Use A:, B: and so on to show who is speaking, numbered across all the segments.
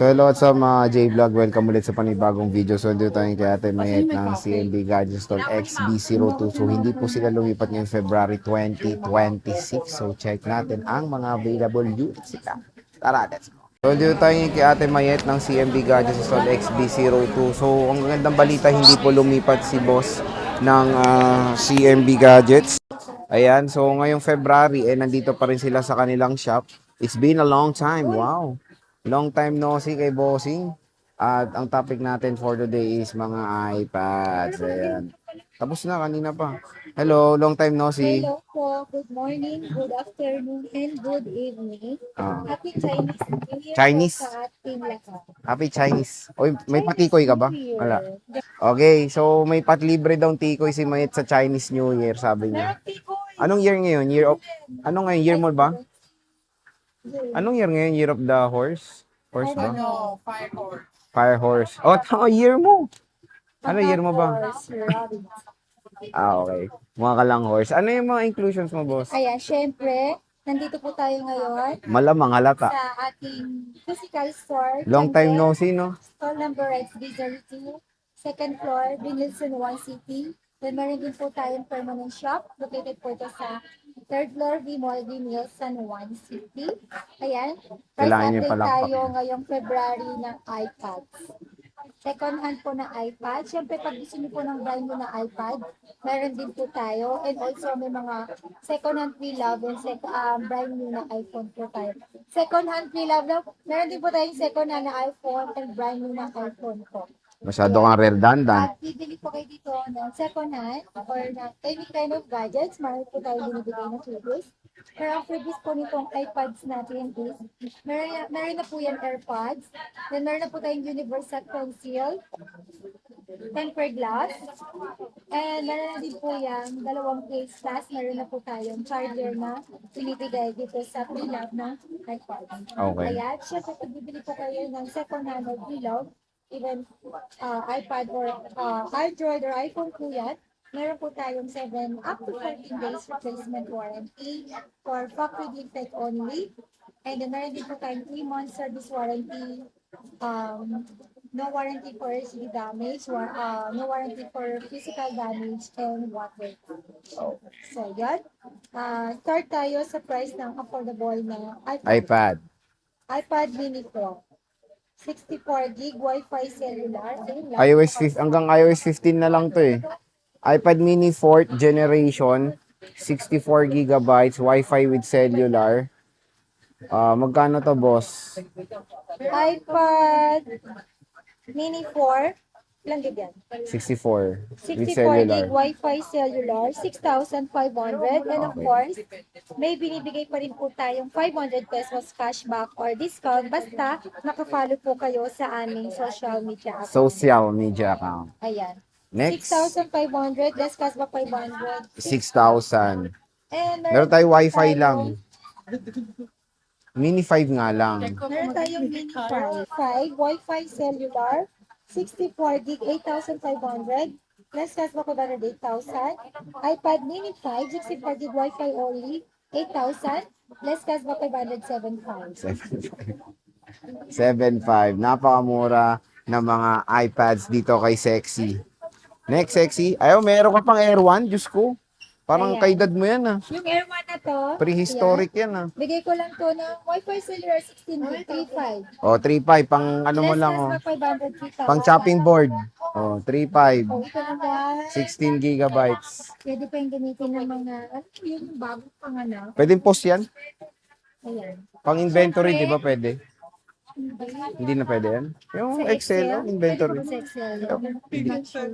A: So hello what's up mga J-Vlog, welcome ulit sa panibagong video. So dito tayo kay Ate Mayet ng CMB Gadget Store XB02. So hindi po sila lumipat ngayong February 2026. So check natin ang mga available units sila. Tara, let's go. So dito tayo kay Ate Mayet ng CMB Gadget Store XB02. So ang gandang balita, hindi po lumipat si boss ng CMB Gadgets. Ayan, so ngayong February, nandito pa rin sila sa kanilang shop. It's been a long time, wow. Long time no see kay Bossing. At ang topic natin for today is mga iPads. Ayan. Tapos na, kanina pa. Hello, long time no see.
B: Hello po, good morning, good afternoon, and good evening. Happy Chinese New Year
A: Chinese.
B: po sa ating lahat.
A: Happy Chinese. Oy, may patikoy ka ba?
B: New Year.
A: Wala. Okay, so may patlibre daw tikoy si Mayet sa Chinese New Year, sabi niya.
B: Meron tikoy.
A: Anong year ngayon? Ano ngayon? Year mo ba? Anong year ngayon? Year of the horse? Horse ba?
B: Fire horse.
A: Fire horse. Oh, tama, year mo. Ano year mo ba?
B: Rabbit.
A: Okay. Mga kalang horse. Ano yung mga inclusions mo, boss?
B: Ayan, syempre, nandito po tayo ngayon
A: Malamang halata.
B: sa ating physical store.
A: Long time no see, no?
B: Store number XB02, second floor, Binilson, One City. Then meron din po tayong permanent shop. Located po ito sa third floor, V-Mall, Binilson, One City. Ayan. Price
A: Kailangan niyo
B: update
A: palakpak.
B: tayo ngayong February ng iPads. Second hand po na iPad. Siyempre, pag gusto niyo po ng brand new na iPad, meron din po tayo. And also, may mga second hand pre-love and brand new na iPhone po tayo. Second hand pre-love na, meron din po tayong second hand na iPhone and brand new na iPhone po.
A: Masyado kang redundant.
B: At bibili po kayo dito ng second hand or na any kind of gadgets. Marami po tayo binibigay ng freebies. Pero ang freebies po nitong iPads natin is, meron na po yan AirPods. Then meron na po tayong universal pencil, tempered glass. And meron na din po yan, dalawang case plus. Meron na po tayong charger na binibigay dito sa pre-love ng iPads.
A: Okay.
B: Kaya, syempre, pag bibili po kayo ng second hand or pre-love, even iPad or Android or iPhone po yan, meron po tayong 7 up to 14 days replacement warranty for factory defect only. And then meron din po tayong 3 months service warranty, no warranty for LCD damage, no warranty for physical damage, and water damage. So yan, start tayo sa price ng affordable na
A: iPad.
B: iPad mini Pro. 64 gig Wi-Fi cellular.
A: Hanggang iOS 15 na lang to eh. iPad mini 4th generation, 64 gigabytes, Wi-Fi with cellular. Magkano to, boss?
B: iPad mini 4. Ilang gig yan?
A: 64 with
B: 64
A: cellular.
B: gig Wi-Fi cellular, 6,500. And of course, may binibigay pa rin po tayong 500 pesos cashback or discount basta nakafollow po kayo sa aming social media account.
A: Social media account.
B: Ayan.
A: Next,
B: 6,500, less cashback 500.
A: 6,000.
B: And
A: Meron tayo Wi-Fi
B: tayong-
A: lang. Mini 5 nga lang.
B: Meron tayong mini 5 Wi-Fi cellular, 64 gig, 8,500. Less cashback 8,000. iPad mini 5, 64 gig Wi-Fi only, 8,000. Less cashback 575.
A: 7.5. Napakamura ng mga iPads dito kay Sexy. Next, Sexy. Ayaw, meron ka pang Air 1. Diyos ko. Parang
B: Ayan.
A: kaedad mo yan ah.
B: Yung Air 1 na to,
A: Prehistoric yan ah.
B: bigay ko lang to ng Wi-Fi cellular 16 gig, 3,500.
A: O, 3.5. Pang ano mo lang oh.
B: Less cashback 500, 3,000.
A: Pang chopping board. O, 3.5.
B: Oh, ito naman.
A: 16 gigabytes.
B: Pwede pa yung gamitin ng mga, ano yun, yung bagong panganak.
A: Pwedeng post yan?
B: Ayan.
A: Pang inventory, di ba pwede? Hindi na pwede yan? Yung
B: Sa
A: Excel, oh, inventory.
B: Sa Excel.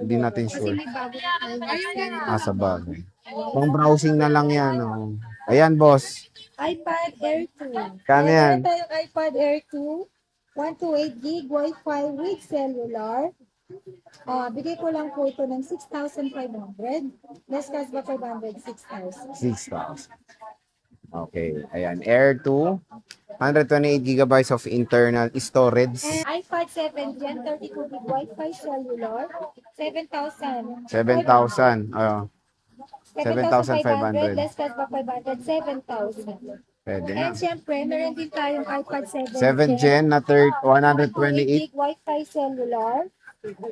A: Hindi natin
B: Kasi
A: sure.
B: may bago na tayo Excel.
A: Sa bagay. Pang browsing na lang yan. Oh. Ayan, boss.
B: iPad Air 2.
A: Kano yan?
B: Meron tayong iPad Air 2. 128 gig Wi-Fi with cellular. Bigay ko lang po ito ng 6,500. Less cash ba 500? 6,000.
A: 6,000. Okay. Ayan. Air 2. 128 gigabytes of internal storage.
B: And iPad 7 Gen 32 gig Wi-Fi cellular. 7,000.
A: 7,000. 7,500.
B: 7,500. Less cash ba 500? 7,000.
A: Pwede na.
B: And syempre, meron din tayong iPad 7
A: 7 Gen na 128,
B: 128 gig Wi-Fi cellular,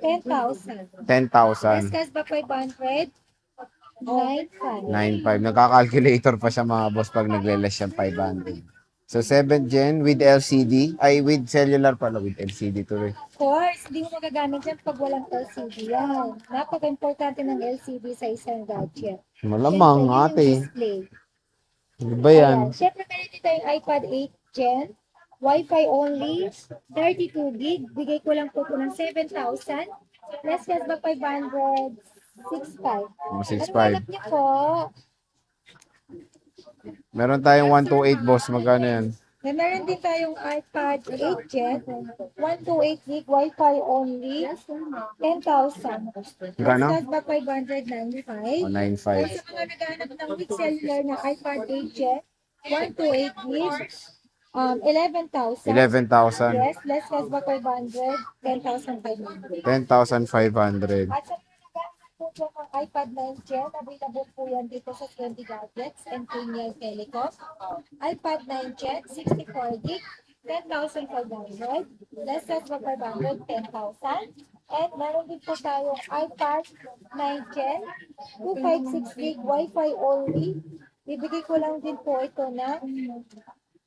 B: 10,000.
A: 10,000.
B: Less cashback 500, 9,500.
A: 9.5. Nagka-calculator pa siya mga boss pag nagle-less siya 500. So 7 Gen with LCD, ay with cellular pala, with LCD to eh.
B: Of course, hindi mo magagamit yan pag walang LCD yan. Napaka-importante ng LCD sa isang gadget.
A: Malamang
B: Syempre, yun yung
A: ate.
B: display.
A: Ano ba yan?
B: Ayan. Syempre, meron din tayong iPad 8 Gen. Wi-Fi only. 32 gig. Bigay ko lang po ito ng 7,000. Less cashback 500. 6,500. Ano
A: 6.5.
B: hanap niyo po?
A: Meron tayong 128 boss, magkano yan?
B: May meron din tayong iPad 8 Gen. 128 gig. Wi-Fi only. 10,000.
A: Magkano?
B: Less cashback 595.
A: O,
B: Kung
A: 9.5.
B: sa mga naghahanap ng weak cellular na iPad 8 Gen, 128 gig, 11,000.
A: 11,000.
B: Yes, less cashback 500, 10,500.
A: 10,500.
B: At sa mga naghahanap po dyan ng iPad 9 Gen, available po yan dito sa 20 Gadgets and Premier Telecom. iPad 9 Gen, 64 gig, 10,500. Less cashback 500, 10,000. And meron din po tayong iPad 9 Gen, 256 gig, Wi-Fi only. Bibigay ko lang din po ito na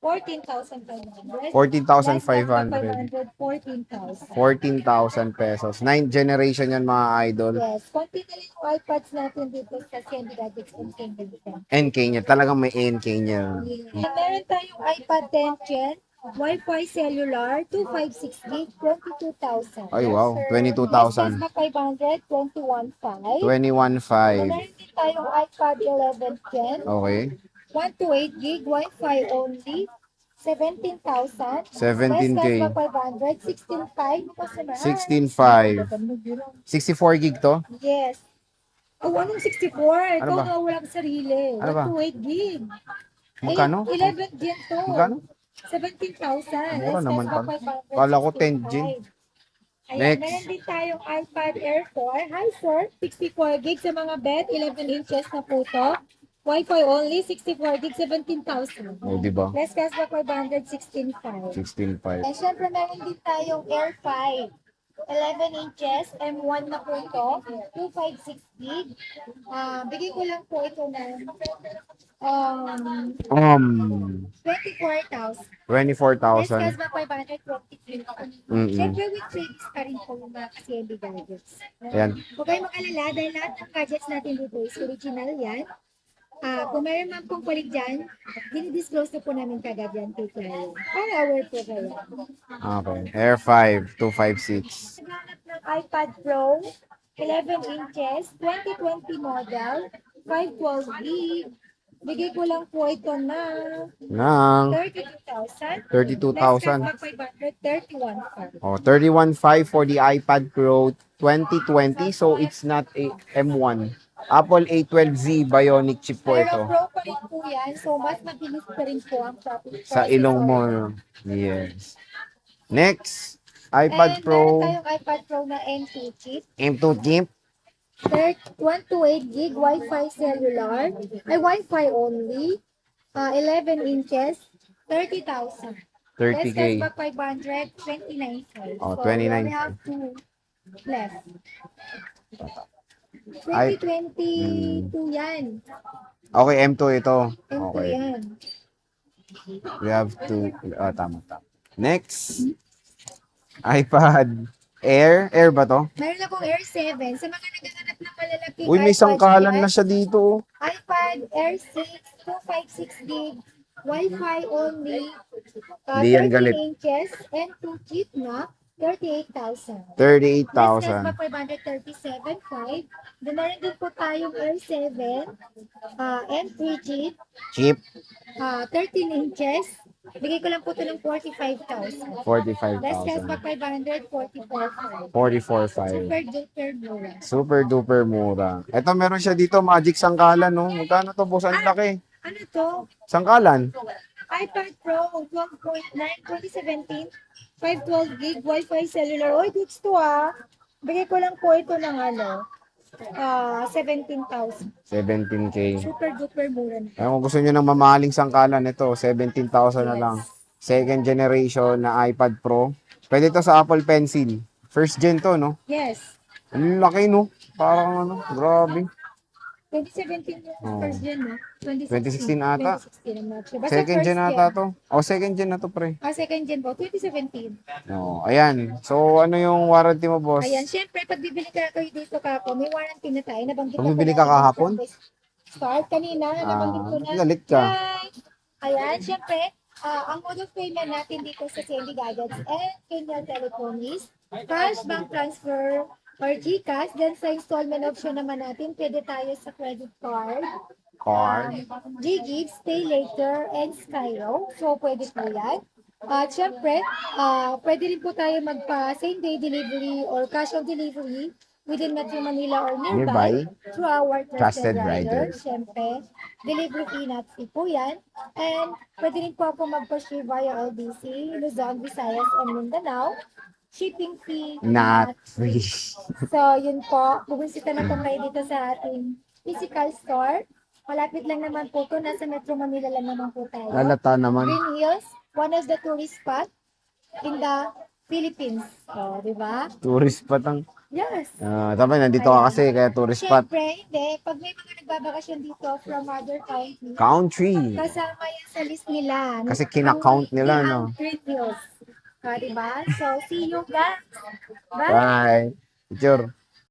B: 14,500.
A: 14,500.
B: 14,000.
A: 14,000 pesos. 9th generation yan mga idol.
B: Yes, konti na lang yung iPads natin dito sa Candy Gadgets and Candy Gadgets.
A: NK niya. Talagang may NK niya.
B: Yeah. Meron tayong iPad 10 Gen, Wi-Fi cellular, 256 gig, 22,000.
A: Ay wow,
B: Yes,
A: 22,000.
B: cashback 500, 21,500.
A: 21,500.
B: Meron din tayong iPad 11 Gen,
A: Okay.
B: 128 gig, Wi-Fi only, 17,000.
A: 17K.
B: Cashback 500, 16,500.
A: 16,500. 64 gig to?
B: Yes. Oh, anong 64?
A: Ano
B: Ikaw
A: ba?
B: na walang sarili.
A: Ano ba?
B: 128 gig.
A: Magkano?
B: 11 Gen to.
A: Magkano?
B: 17,000.
A: Mura
B: Less
A: naman
B: cashback
A: pala.
B: 500,
A: Kala ko 10
B: 16,500.
A: Gen.
B: Ayan,
A: Next.
B: meron din tayong iPad Air 4. Hi, sir. 64 gig sa mga bed. 11 inches na po to. Wi-Fi only. 64 gig. 17,000.
A: O, di ba?
B: Less cashback 500, 16,500.
A: 16,500.
B: Eh, syempre, meron din tayong Air 5. 11 inches, M1 na po ito, 256 gig. Bigay ko lang po ito ng 24,000.
A: 24,000.
B: Less cashback 523.
A: Mm-mm.
B: Syempre, with savings pa rin po yung mga CNB gadgets.
A: Ayan.
B: Huwag kayong mag-alala dahil lahat ng gadgets natin dito is original yan. Kung meron man pong kulit dyan, dinidisclose na po namin kagad yan kay client. Para aware po kayo.
A: Okay. Air 5, 256.
B: Naghanap ng iPad Pro, 11 inches, 2020 model, 512 gig. Bigay ko lang po ito na
A: Nang
B: 32,000.
A: 32,000.
B: Next cashback 500, 31,500.
A: Oh, 31,500 for the iPad Pro 2020. So it's not a M1. Apple A12Z Bionic chip po
B: Pero
A: ito.
B: Pro pa rin po yan, so mas mabilis pa rin po ang processor.
A: Sa ilong mo. Yes. Next, iPad
B: And meron
A: Pro
B: tayong iPad Pro na M2 chip.
A: M2 chip.
B: 128 gig Wi-Fi cellular. Ay, Wi-Fi only. 11 inches. 30,000.
A: 30K.
B: Less cashback 500. 29,500.
A: Oh,
B: So,
A: 29,500.
B: we only have two left.
A: Ay,
B: 2022 yan.
A: Okay, M2 ito.
B: M2
A: Okay.
B: yan.
A: We have to... tama. Next, iPad Air. Air ba to?
B: Meron akong Air 7. Sa mga naghahanap ng malalaking
A: Uy, may
B: iPad
A: sangkalan
B: dyan,
A: na siya dito.
B: iPad Air 6, 256 gig, Wi-Fi only,
A: Hindi yan
B: 13
A: galit.
B: inches, and 2 chip na, 38,000.
A: 38,000.
B: Next, 537.5. Then, meron din po tayong Air 7, M3 chip,
A: Chip,
B: 13 inches. Bigay ko lang po ito ng 45,000.
A: 45,000.
B: Less cashback 500, 44,500.
A: 44,500.
B: Super duper mura.
A: Super duper mura. Ito meron siya dito, Magic Sangkalan, no? Magkano to, boss? Ang laki.
B: Ano to?
A: Sangkalan.
B: iPad Pro 12.9 2017, 512 gig Wi-Fi cellular. Oy, goods to ah. Bigay ko lang po ito ng 17,000.
A: 17K.
B: Super duper mura na.
A: Kung gusto nyo ng mamahaling sangkalan, ito, 17,000 na lang. Second generation na iPad Pro. Pwede to sa Apple Pencil. First gen to, no?
B: Yes.
A: Ang laki, no? Parang ano, grabe.
B: 2017 yung
A: Oh.
B: first gen, no?
A: 2016 ata.
B: 2016, I'm not sure. Basta
A: Second
B: first
A: gen ata to. Oh, second gen na to, pre.
B: Second gen po, 2017.
A: No, ayan. So, ano yung warranty mo, boss?
B: Ayan, syempre, pag bibili ka kayo dito kako, may warranty na tayo. Nabanggit
A: Pag bibili ka kahapon?
B: Start kanina, nabanggit ko na.
A: Galit ka.
B: Hi! Ayan, syempre, ang mode of payment natin dito sa CNB Gadgets and Kenya Telecom is cash, bank transfer, or GCash. Then sa installment option naman natin, pwede tayo sa credit card,
A: Card.
B: GGives, Pay Later, and Skyro. So, pwede po yan. At syempre, pwede rin po tayo magpa same day delivery or cash on delivery within Metro Manila or nearby through our trusted rider. Syempre, delivery fee not fee po yan. And pwede rin po ako magpa-share via LBC, Luzon, Visayas, and Mindanao. Shipping fee
A: Not free.
B: So, yun po. Bubisita na po kayo dito sa ating physical store. Malapit lang naman po to. Nasa Metro Manila lang naman po tayo.
A: Lalata naman.
B: Green Hills, one of the tourist spot in the Philippines. O, di ba?
A: Tourist pa tang.
B: Yes.
A: Tapos nandito ka kasi, kaya tourist spot.
B: Siyempre, hindi. Pag may mga nagbabakasyon dito from other countries,
A: Country.
B: kasama yan sa list nila.
A: Kasi kina-count nila, no?
B: Ang Green Hills. Di ba? So, see you guys. Bye!
A: Bye. Picture.